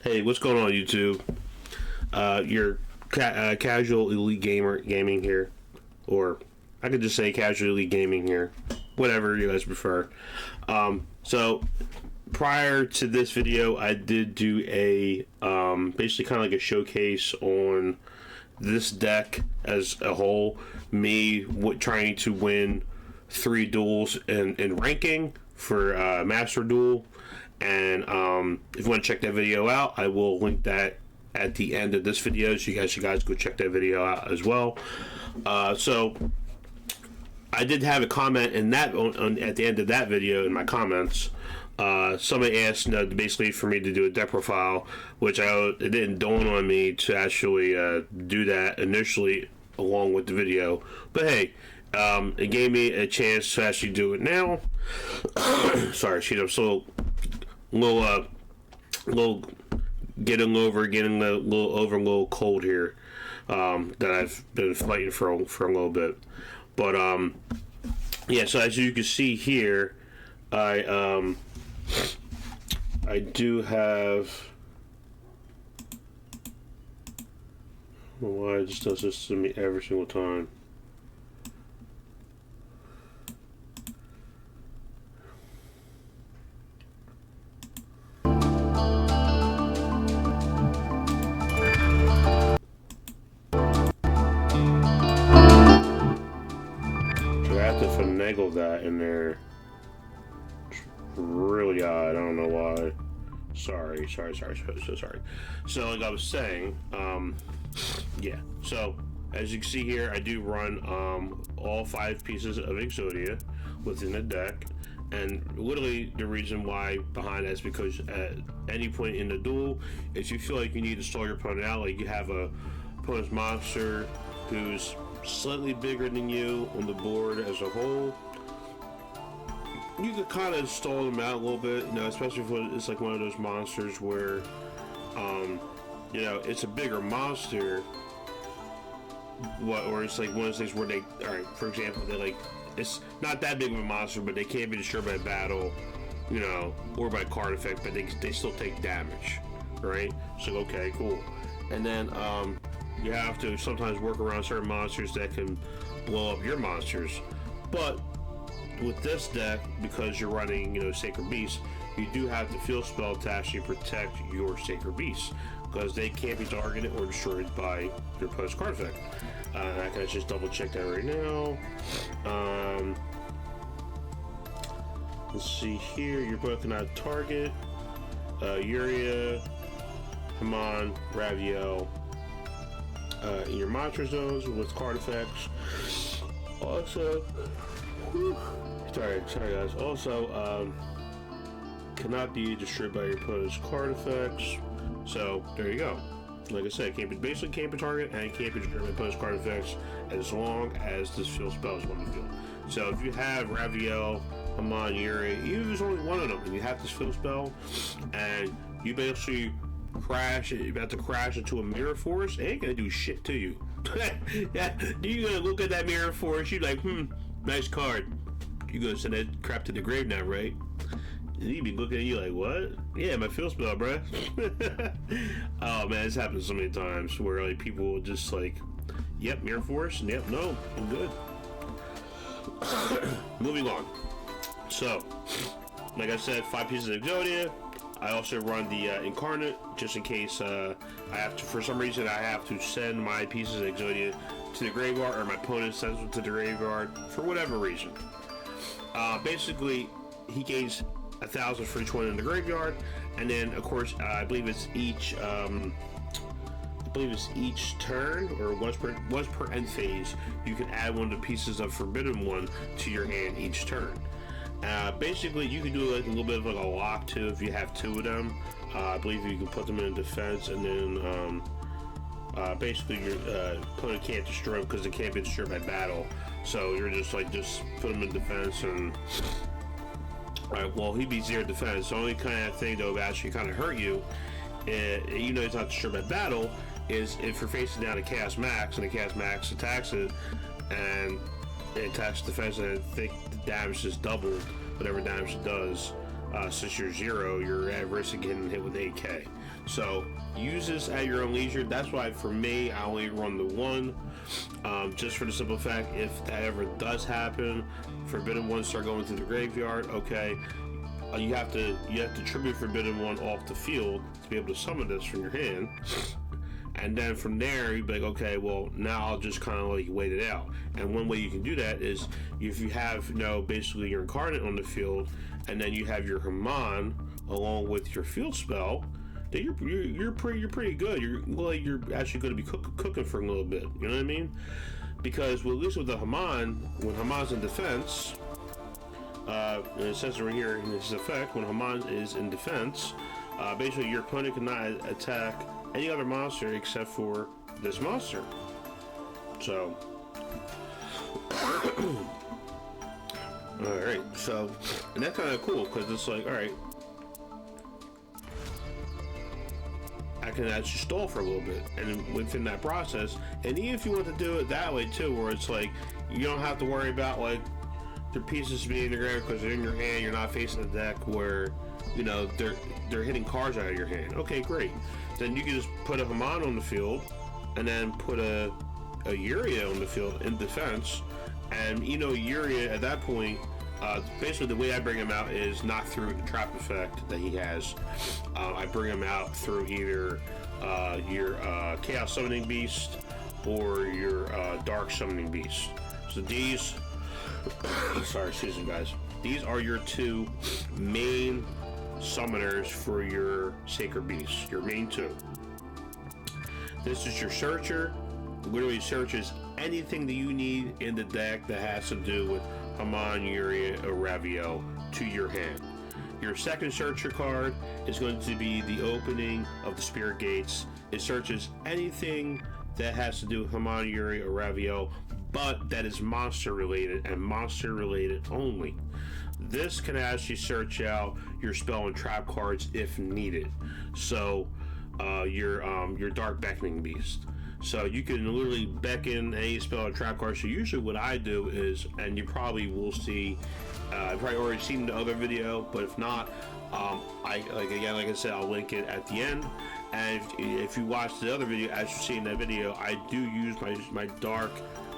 Hey, what's going on, YouTube? Your casual elite gaming here, or I could just say casual elite gaming here, whatever you guys prefer. So prior to this video, I did do a basically kind of like a showcase on this deck as a whole. Me trying to win 3 duels in ranking for Master Duel. And if you want to check that video out, I will link that at the end of this video, so you guys go check that video out as well. So I did have a comment in that at the end of that video in my comments. Somebody asked basically for me to do a deck profile, which it didn't dawn on me to actually do that initially along with the video. But hey, it gave me a chance to actually do it now. Sorry, I'm so little getting a little cold here that I've been fighting for a little bit. But yeah, so as you can see here, I do have, I don't know why it just does this to me every single time. Finagle that in there. It's really odd. I don't know why. Sorry. So sorry. So like I was saying, yeah. So as you can see here, I do run all 5 pieces of Yugioh within the deck, and literally the reason why behind that is because at any point in the duel, if you feel like you need to stall your opponent out, like you have a opponent's monster who's slightly bigger than you on the board as a whole, you could kind of stall them out a little bit, especially if it's like one of those monsters where it's a bigger monster, or it's like one of those things where for example, it's not that big of a monster, but they can't be destroyed by battle, or by card effect, but they still take damage, right? So okay, cool. And then you have to sometimes work around certain monsters that can blow up your monsters. But with this deck, because you're running, Sacred Beasts, you do have the field spell to actually protect your Sacred Beasts, because they can't be targeted or destroyed by your post card effect. I can just double check that right now. Let's see here. You're both cannot target Yugioh, Haman, Raviel, in your monster zones with card effects. Also, sorry guys. Also, cannot be destroyed by your opponent's card effects. So there you go. Like I said, basically can't be target and can't be destroyed by opponent's card effects as long as this field spell is on the field. So if you have Raviel, Haman, Yugioh, you use only one of them, and you have this field spell, and you basically you're about to crash into a mirror force, it ain't gonna do shit to you. Yeah, you're gonna look at that mirror force, you're like, nice card. You're gonna send that crap to the grave now, right? And he'd be looking at you like, what? Yeah, my field spell, bruh. Oh man, this happens so many times where like people will just like, yep, mirror force, and yep, no, I'm good. Moving on. So, like I said, 5 pieces of Yugioh. I also run the Incarnate, just in case I have to, for some reason, I have to send my pieces of Yugioh to the graveyard, or my opponent sends them to the graveyard, for whatever reason. Basically, he gains 1,000 for each one in the graveyard, and then, of course, I believe it's each turn, or once per end phase, you can add one of the pieces of Forbidden One to your hand each turn. Basically, you can do like a little bit of like a lock too if you have 2 of them. I believe you can put them in defense, and then basically your opponent can't destroy them because they can't be destroyed by battle. So you're just put them in defense, and alright, well, he'd be 0 defense. The only kind of thing though that actually kind of hurt you, it's not destroyed by battle, is if you're facing down a Chaos Max and the Chaos Max attacks it, and it attacks defense, and I think the damage is doubled, whatever damage it does. Since you're 0, you're at risk of getting hit with AK. So use this at your own leisure. That's why for me, I only run the 1, just for the simple fact, if that ever does happen, Forbidden 1 start going through the graveyard, okay, you have to tribute Forbidden 1 off the field to be able to summon this from your hand. And then from there, you'd be like, okay, well, now I'll just kind of like wait it out. And one way you can do that is if you have, basically your Incarnate on the field, and then you have your Haman along with your field spell, then you're pretty good. You're actually going to be cooking for a little bit. You know what I mean? Because at least with the Haman, when Haman's in defense, and it says right here in this effect, when Haman is in defense, basically your opponent cannot attack any other monster except for this monster. So, alright, so, and that's kind of cool, because it's like, alright, I can actually stall for a little bit, and within that process, and even if you want to do it that way too, where it's like, you don't have to worry about, like, the pieces being in the ground because they're in your hand, you're not facing the deck where, they're hitting cards out of your hand. Okay, great. Then you can just put a Haman on the field, and then put a Yugioh on the field in defense, and Yugioh at that point, basically the way I bring him out is not through the trap effect that he has. I bring him out through either your Chaos Summoning Beast or your Dark Summoning Beast. So these, sorry, excuse me guys, these are your 2 main summoners for your Sacred Beast, your main 2. This is your searcher. Literally searches anything that you need in the deck that has to do with Haman, Yugioh, or Raviel to your hand. Your second searcher card is going to be the opening of the Spirit Gates. It searches anything that has to do with Haman, Yugioh, or Raviel, but that is monster related and monster related only. This can actually search out your spell and trap cards if needed. So your Dark Beckoning Beast. So you can literally beckon any spell or trap card. So usually what I do is, and you probably will see, I've probably already seen the other video, but if not, like I said, I'll link it at the end. And if you watch the other video, as you see in that video, I do use my Dark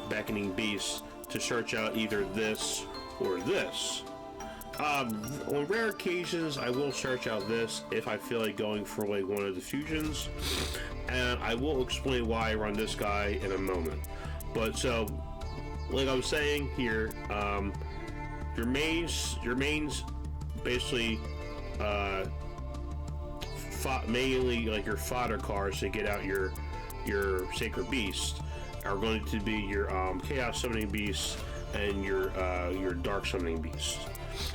Beckoning Beast to search out either this or this. On rare occasions, I will search out this if I feel like going for like one of the fusions, and I will explain why I run this guy in a moment. But so, like I was saying here, your mains basically mainly like your fodder cards to get out your Sacred Beast are going to be your Chaos Summoning Beast and your Dark Summoning Beast.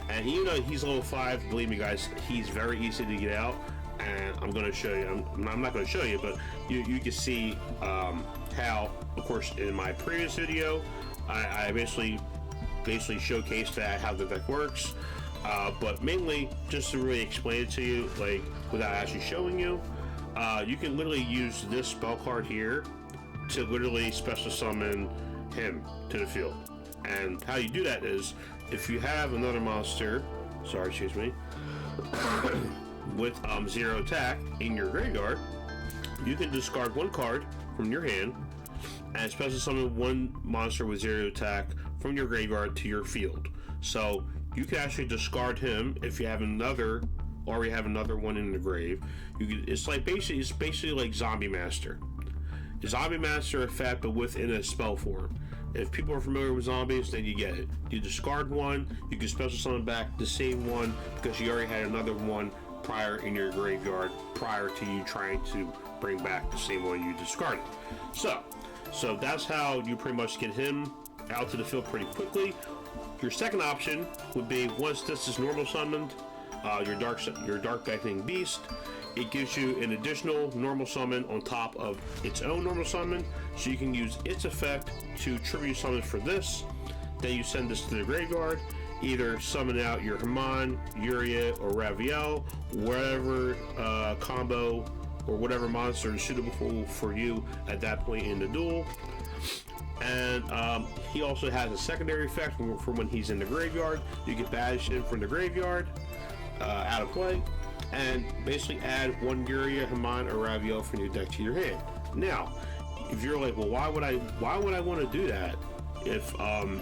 And even though he's level 5, believe me guys, he's very easy to get out, and I'm going to show you, I'm not going to show you, but you can see how, of course, in my previous video, I basically showcased how the deck works, but mainly just to really explain it to you, like, without actually showing you, you can literally use this spell card here to literally special summon him to the field. And how you do that is, if you have another monster, with 0 attack in your graveyard, you can discard 1 card from your hand and special summon 1 monster with 0 attack from your graveyard to your field. So you can actually discard him if you have already have another one in the grave. It's basically like Zombie Master. Zombie Master effect, but within a spell form. If people are familiar with zombies, then you get it. You discard 1, you can special summon back the same one because you already had another one prior in your graveyard prior to you trying to bring back the same one you discarded. So that's how you pretty much get him out to the field pretty quickly. Your second option would be, once this is normal summoned, your Dark Beckoning Beast, it gives you an additional normal summon on top of its own normal summon, so you can use its effect to tribute summon for this. Then you send this to the graveyard, either summon out your Haman, Yugioh, or Raviel, whatever combo or whatever monster is suitable for you at that point in the duel. And he also has a secondary effect for when he's in the graveyard. You can banish him from the graveyard. out of play, and basically add one Yugioh, Hamon, or Raviel from your deck to your hand. Now, if you're like, well, why would I want to do that if I'm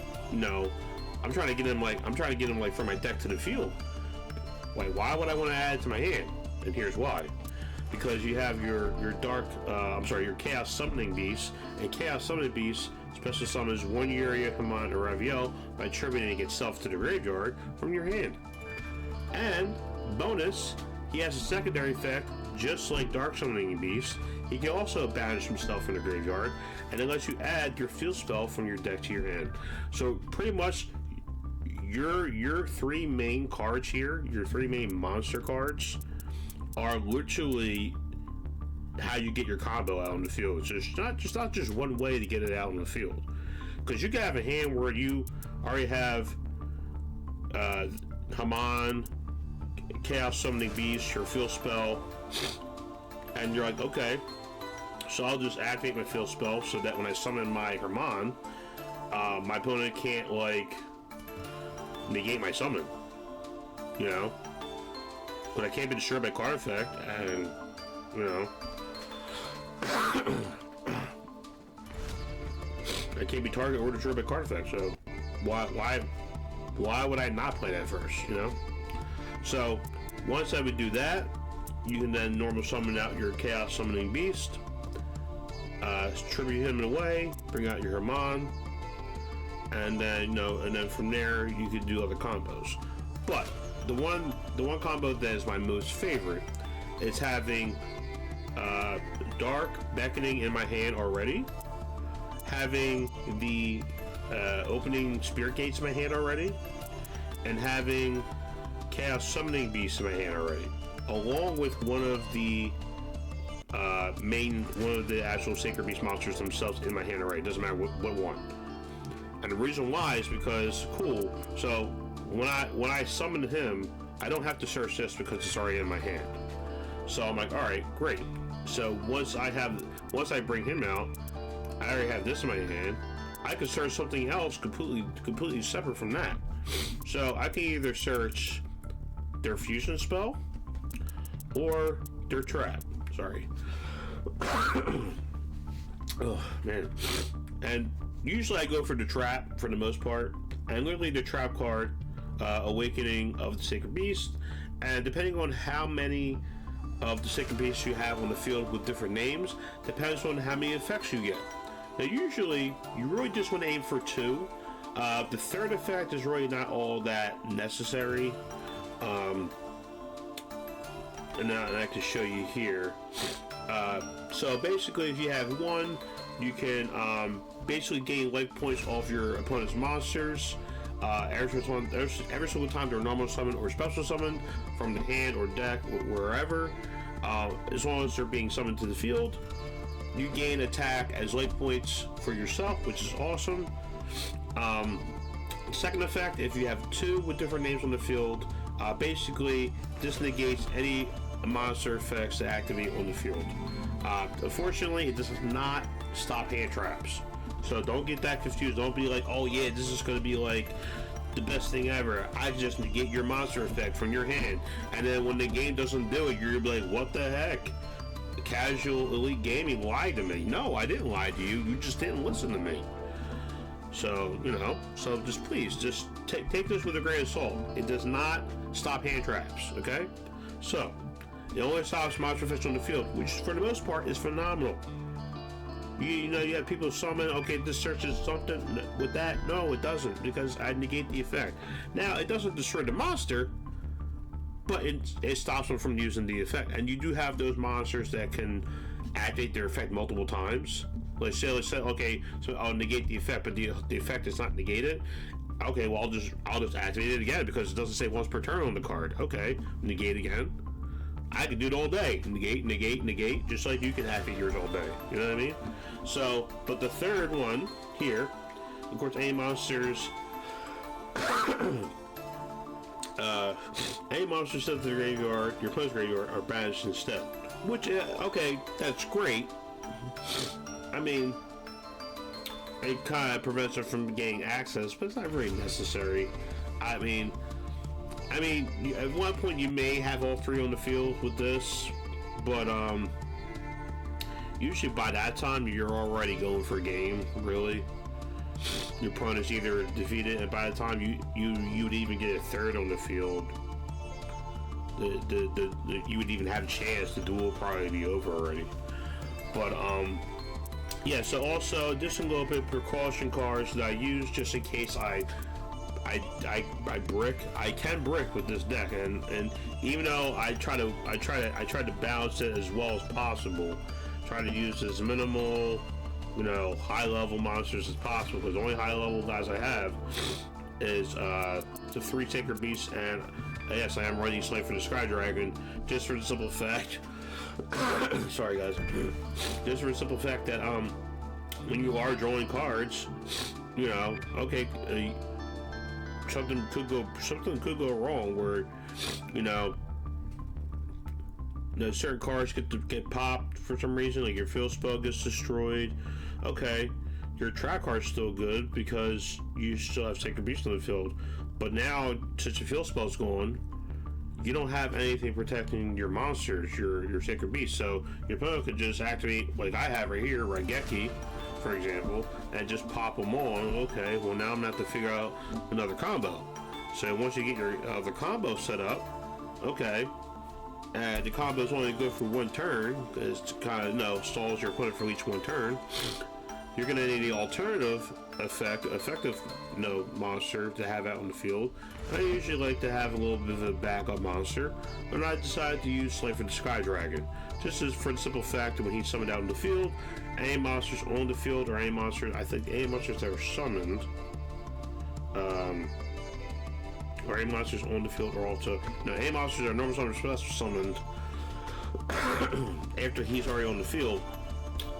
trying to get him like from my deck to the field. Like, why would I want to add it to my hand? And here's why. Because you have your your Chaos Summoning Beast, and Chaos Summoning Beast special summons one Yugioh, Hamon, or Raviel by attributing itself to the graveyard from your hand. And bonus, he has a secondary effect, just like Dark Summoning Beast. He can also banish himself from the graveyard, and it lets you add your field spell from your deck to your hand. So pretty much, your three main cards here, your three main monster cards, are literally how you get your combo out on the field. It's not just one way to get it out on the field, because you can have a hand where you already have Hamon, Chaos Summoning Beast, your field spell, and you're like, okay, so I'll just activate my field spell so that when I summon my Hamon, my opponent can't like negate my summon, but I can't be destroyed by card effect, and I can't be targeted or destroyed by card effect. So why would I not play that first? So once I would do that, you can then normal summon out your Chaos Summoning Beast, tribute him in a way, bring out your Hamon, and then from there you could do other combos. But the one combo that is my most favorite is having Dark Beckoning in my hand already, having the opening Spirit Gates in my hand already, and having Chaos Summoning Beast in my hand already, along with one of the actual Sacred Beast monsters themselves in my hand already. Doesn't matter what one. And the reason why is because, so when I summon him, I don't have to search this because it's already in my hand. So I'm like, all right, great. So once I bring him out, I already have this in my hand. I can search something else completely separate from that. So I can either search their fusion spell or their trap. Sorry. Oh man. And usually I go for the trap for the most part, and literally the trap card, Awakening of the Sacred Beast, and depending on how many of the Sacred Beasts you have on the field with different names, depends on how many effects you get. Now usually you really just want to aim for 2. The third effect is really not all that necessary, and I can show you here. So basically, if you have 1, you can basically gain life points off your opponent's monsters every single time they're normal summon or special summon from the hand or deck or wherever. As long as they're being summoned to the field, you gain attack as life points for yourself, which is awesome. Second effect, if you have 2 with different names on the field, basically this negates any monster effects that activate on the field. Unfortunately, it does not stop hand traps. So don't get that confused. Don't be like, oh yeah, this is going to be like the best thing ever. I just negate your monster effect from your hand. And then when the game doesn't do it, you're going to be like, what the heck? Casual Elite Gaming lied to me. No, I didn't lie to you. You just didn't listen to me. So, so just please, just take this with a grain of salt. It does not stop hand traps, okay? So, it only stops monster effects on the field, which for the most part is phenomenal. You have people summon, okay, this searches something with that. No, it doesn't, because I negate the effect. Now, it doesn't destroy the monster, but it stops them from using the effect. And you do have those monsters that can activate their effect multiple times. Let's say, okay, so I'll negate the effect, but the effect is not negated. Okay, well, I'll just activate it again because it doesn't say once per turn on the card. Okay, negate again. I can do it all day. Negate, just like you can activate yours all day. You know what I mean? So, but the third one here, of course, any monsters, any monsters sent to the graveyard, your opponent's graveyard, are banished instead. Which, okay, that's great. I mean, it kind of prevents them from gaining access, but it's not really necessary. I mean, I mean, at one point you may have all three on the field with this, but usually by that time you're already going for a game. Really, your opponent's either defeated, and by the time you'd even get a third on the field, you would even have a chance. The duel would probably be over already. But yeah. So also, just some little bit of precaution cards that I use just in case I brick. I can brick with this deck, and even though I try to balance it as well as possible, try to use as minimal, high level monsters as possible, because the only high level guys I have is the 3 Sacred Beasts, and yes, I am running Slave for the Sky Dragon, just for the simple fact. Sorry guys, just for the simple fact that when you are drawing cards, okay. Something could go wrong where certain cards get popped for some reason, like your field spell gets destroyed. Okay, your trap card's still good because you still have Sacred Beast on the field, but now since your field spell's gone, you don't have anything protecting your monsters, your Sacred Beast. So your opponent could just activate, like I have right here, Raigeki, for example, and just pop them on. Okay, well now I'm gonna have to figure out another combo. So once you get your the combo set up, okay, and the combo is only good for one turn, because it kind of stalls your opponent for each one turn. You're gonna need the alternative effective monster to have out on the field. I usually like to have a little bit of a backup monster, and I decided to use Slave for the Sky Dragon, just as for the simple fact that when he's summoned out in the field, any monsters on the field, or any monsters, I think any monsters that are summoned, or any monsters on the field are also, any monsters that are normal summoned or special summoned after he's already on the field,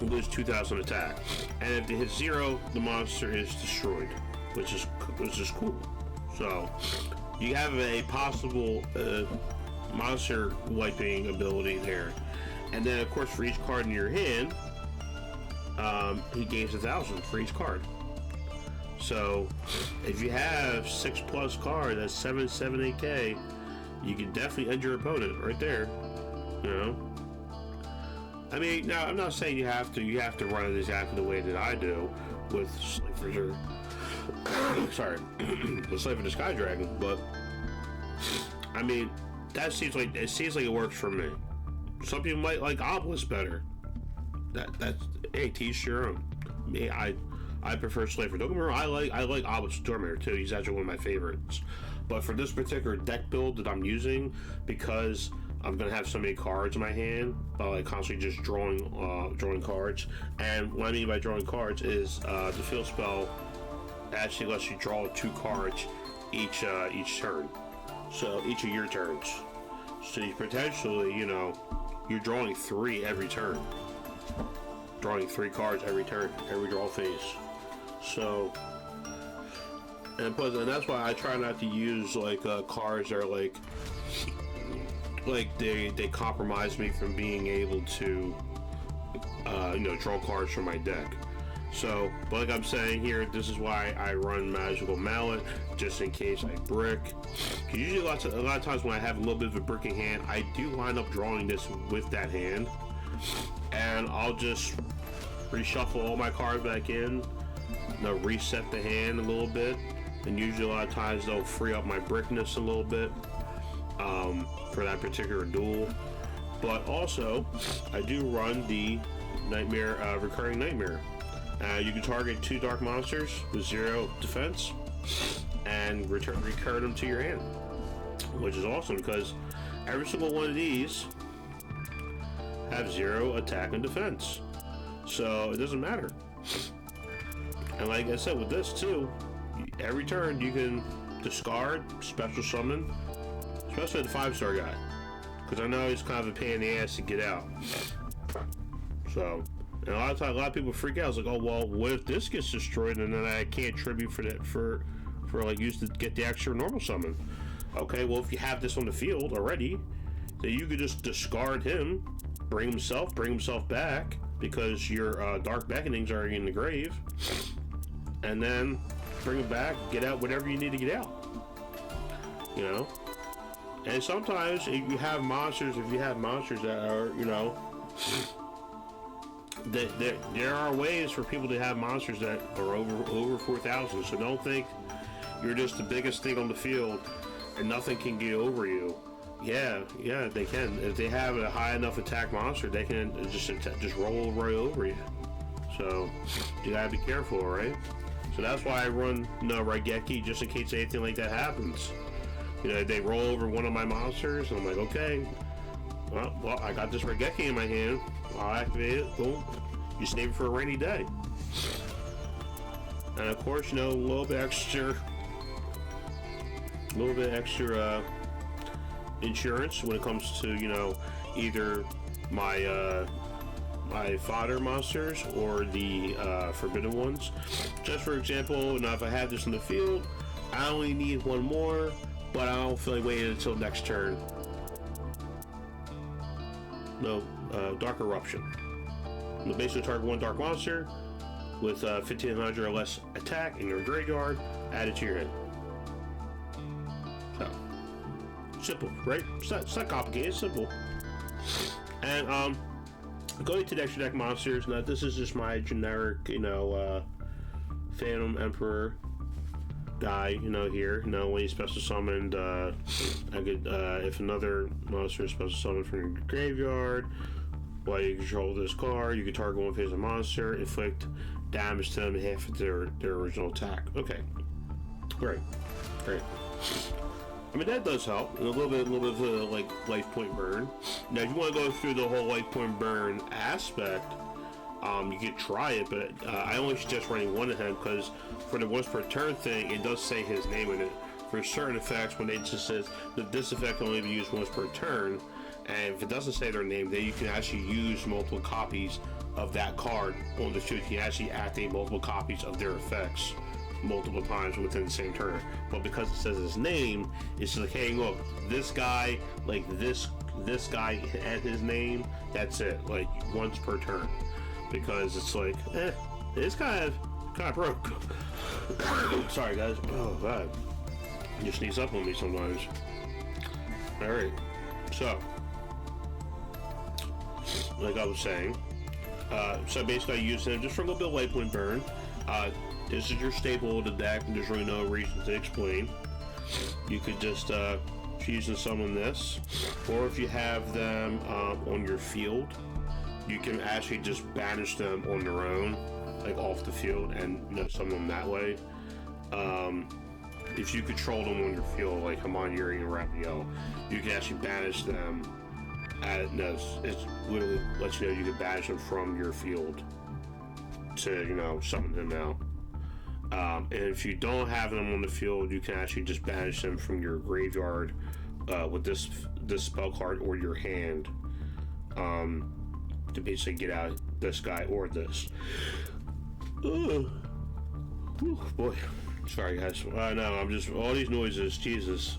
lose 2,000 attack, and if they hit 0, the monster is destroyed, which is cool. So you have a possible monster wiping ability there, and then of course for each card in your hand, he gains 1,000 for each card. So if you have 6+ cards, that's 778k. You can definitely end your opponent right there. I mean, now I'm not saying you have to run it exactly the way that I do with Slave for with Slave for the Sky Dragon, but I mean it seems like it works for me. Some people might like Obelisk better. That's hey, teach your own. Me, I prefer Slave for. Don't get me wrong, I like Obelisk Stormare too. He's actually one of my favorites. But for this particular deck build that I'm using, because I'm gonna have so many cards in my hand, like constantly just drawing cards. And what I mean by drawing cards is the field spell actually lets you draw 2 cards each turn. So each of your turns. So you potentially, you're drawing 3 every turn. Drawing 3 cards every turn, every draw phase. So, and that's why I try not to use cards that are they compromise me from being able to draw cards from my deck. So, but like I'm saying here, this is why I run Magical Mallet, just in case I brick. Usually a lot of times when I have a little bit of a bricking hand, I do wind up drawing this with that hand, and I'll just reshuffle all my cards back in, reset the hand a little bit, and usually a lot of times they'll free up my brickness a little bit for that particular duel. But also, I do run the Nightmare, Recurring Nightmare. You can target 2 dark monsters with 0 defense and recur them to your hand, which is awesome because every single one of these have 0 attack and defense, so it doesn't matter. And like I said with this too, every turn you can discard, special summon, especially the 5-star guy, because I know he's kind of a pain in the ass to get out. So, and a lot of people freak out. It's like, oh well, what if this gets destroyed and then I can't tribute for that for use to get the extra normal summon? Okay, well if you have this on the field already, then you could just discard him, bring himself back because your Dark Beckonings are in the grave, and then bring him back, get out whatever you need to get out. And sometimes if you have monsters that are, you know, there are ways for people to have monsters that are over 4,000. So don't think you're just the biggest thing on the field and nothing can get over you. Yeah, they can. If they have a high enough attack monster, they can just roll right over you. So you gotta be careful, right? So that's why I run Raigeki, just in case anything like that happens. You know, they roll over one of my monsters, and I'm like, okay, well, I got this Raigeki in my hand. I'll activate it. Boom. You save it for a rainy day. And of course, you know, a little bit extra insurance when it comes to, you know, either my my fodder monsters or the forbidden ones. Just for example, now if I have this in the field, I only need one more, but I don't feel like waiting until next turn. No, Dark Eruption. You'll basically target one dark monster with 1500 or less attack in your graveyard, add it to your hand. So, simple, right? It's not complicated, it's simple. And going to the extra deck monsters, now this is just my generic, you know, Phantom Emperor guy, you know, here. You know, when he's special summoned, I could, if another monster is special summoned from your graveyard, while you control this card, you can target one phase of monster, inflict damage to them half of their original attack. Okay, great. I mean, that does help. And a little bit of a, like, life point burn. Now, if you want to go through the whole life point burn aspect, you could try it, but I only suggest running one of him because for the once per turn thing, it does say his name in it. For certain effects, when it just says that this effect can only be used once per turn, and if it doesn't say their name, then you can actually use multiple copies of that card on the field. You can actually activate multiple copies of their effects multiple times within the same turn. But because it says his name, it's just like, hey, look, this guy, like this guy and his name, that's it, like once per turn. Because it's like, it's kind of broke. Sorry guys. Oh god, you sneeze up on me sometimes. All right, so like I was saying, so basically I use him just for a little bit of life point burn. This is your staple of the deck, and there's really no reason to explain. You could just choose to summon this, or if you have them on your field, you can actually just banish them on their own, like off the field, and, you know, summon them that way. If you control them on your field, like Hamon, Yuri, and Raphael, you can actually banish them. It's literally lets you know you can banish them from your field to, you know, summon them out. And if you don't have them on the field, you can actually just banish them from your graveyard with this spell card or your hand, to basically get out this guy or this. Ooh, boy, sorry guys. I know, I'm just all these noises. Jesus.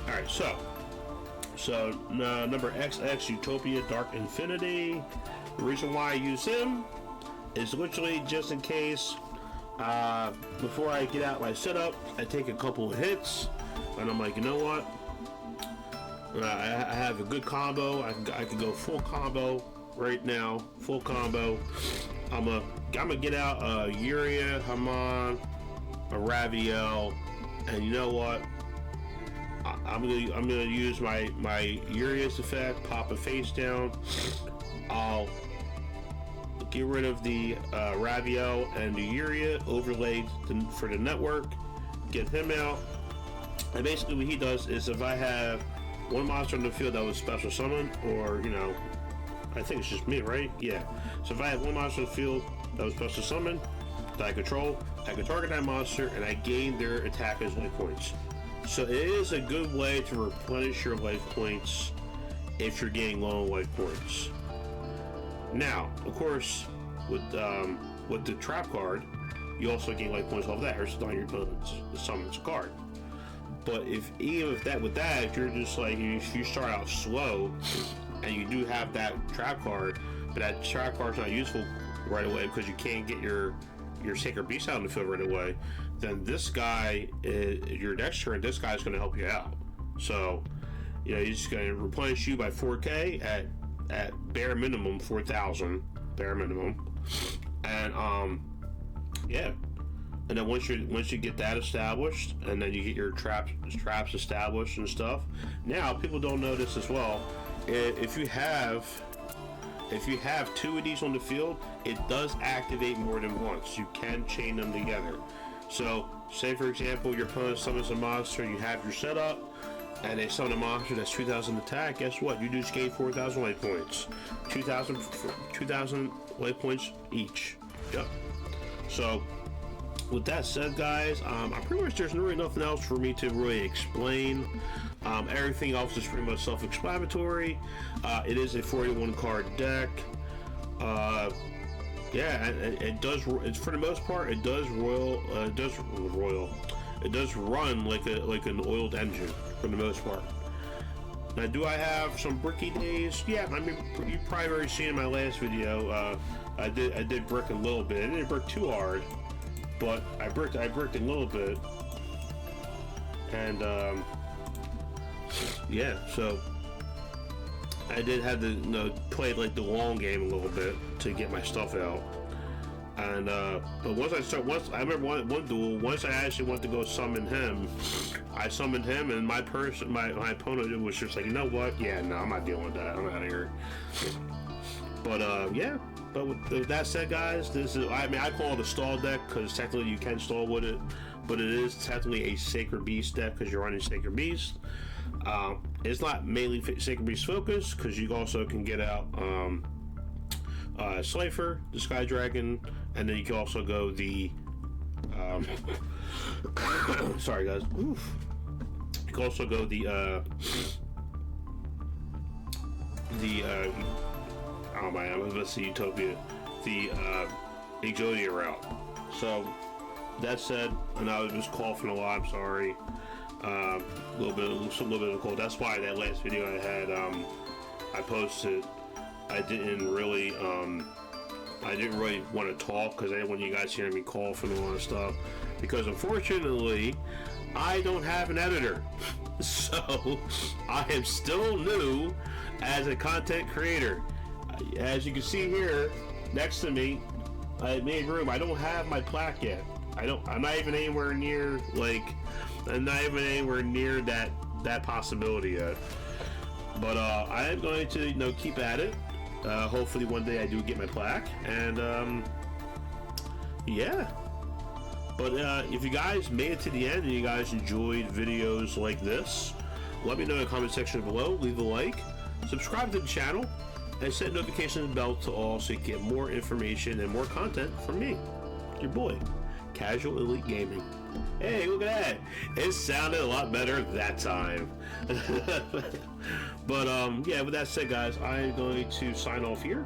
All right, so number XX, Utopia Dark Infinity. The reason why I use him is literally just in case. Before I get out my setup, I take a couple of hits, and I'm like, you know what? I have a good combo. I can go full combo right now. Full combo. I'm gonna get out Yugioh, Hamon, a Raphael, and you know what? I'm gonna use my Yugioh's effect. Pop a face down. I'll get rid of the Raphael and the Yugioh, overlay for the network, get him out, and basically what he does is if I have one monster on the field that was special summoned, or, you know, I think it's just me, right? Yeah. So if I have one monster on the field that was special summoned that I control, I can target that monster and I gain their attacker's life points. So it is a good way to replenish your life points if you're getting low on life points. Now, of course, with the trap card, you also gain life points off that, or it's on your opponent's summons card. But if you're just like, if you start out slow and you do have that trap card, but that trap card's not useful right away because you can't get your Sacred Beast out in the field right away, then this guy, your next turn, this guy's going to help you out. So You know, he's just going to replenish you by 4K at bare minimum 4,000, bare minimum, and yeah. And then once you get that established, and then you get your traps established and stuff. Now people don't know this as well. If you have 2 of these on the field, it does activate more than once. You can chain them together. So, say for example, your opponent summons a monster, you have your setup, and they summon a monster that's 2,000 attack. Guess what? You just gain 4,000 life points. 2,000 life points each. Yep. So, with that said, guys, pretty much there's really nothing else for me to really explain. Everything else is pretty much self-explanatory. It is a 41 card deck. Yeah, and it does. It's for the most part, it does It does run like an oiled engine for the most part. Now, do I have some bricky days? Yeah, I mean, you probably already seen in my last video. I did brick a little bit. I didn't brick too hard, but I bricked a little bit, and yeah. So I did have to play like the long game a little bit to get my stuff out. And but I remember one duel. Once I actually went to go summon him, I summoned him, and my opponent was just like, you know what? Yeah, no, I'm not dealing with that. I'm out of here. But yeah. But with that said, guys, this is, I mean, I call it a stall deck because technically you can stall with it, but it is technically a Sacred Beast deck because you're running Sacred Beast. It's not mainly Sacred Beast focused because you also can get out Slifer, the Sky Dragon, and then you can also go the sorry guys. Oof. You can also go the oh man, let's see, Utopia, the Yugioh route. So that said, and I was just coughing a lot. I'm sorry. A little bit of a cold. That's why that last video I had, I posted. I didn't really want to talk because I didn't want you guys hearing me coughing and all that stuff. Because unfortunately, I don't have an editor, so I am still new as a content creator. As you can see here next to me, I made room. I don't have my plaque yet. I'm not even anywhere near that possibility yet. But I am going to keep at it. Hopefully one day I do get my plaque, and yeah. But if you guys made it to the end and you guys enjoyed videos like this, let me know in the comment section below. Leave a like, subscribe to the channel, and set notification bell to all so you get more information and more content from me, your boy, Casual Elite Gaming. Hey, look at that! It sounded a lot better that time. But yeah, with that said, guys, I'm going to sign off here,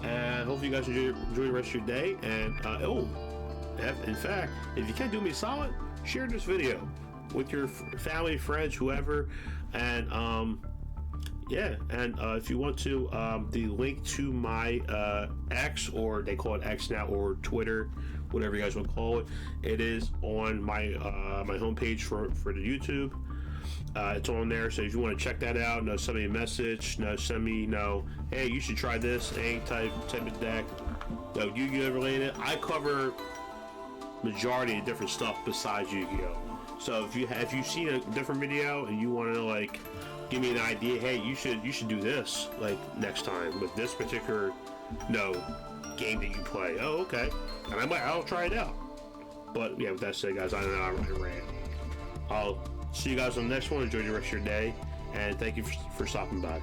and hopefully you guys enjoy the rest of your day. And in fact, if you can't do me solid, share this video with your family, friends, whoever, and yeah, and if you want to, the link to my X, or they call it X now, or Twitter, whatever you guys want to call it, it is on my my homepage for the YouTube. It's on there, so if you want to check that out, send me a message, send me, hey, you should try this, any type of deck, Yu-Gi-Oh related. I cover majority of different stuff besides Yu-Gi-Oh. So if you've seen a different video and you want to give me an idea, hey, you should do this next time with this particular game that you play. Oh, okay, and I'll try it out. But yeah, with that said, guys, I don't know, I ran. I'll see you guys on the next one. Enjoy the rest of your day, and thank you for stopping by.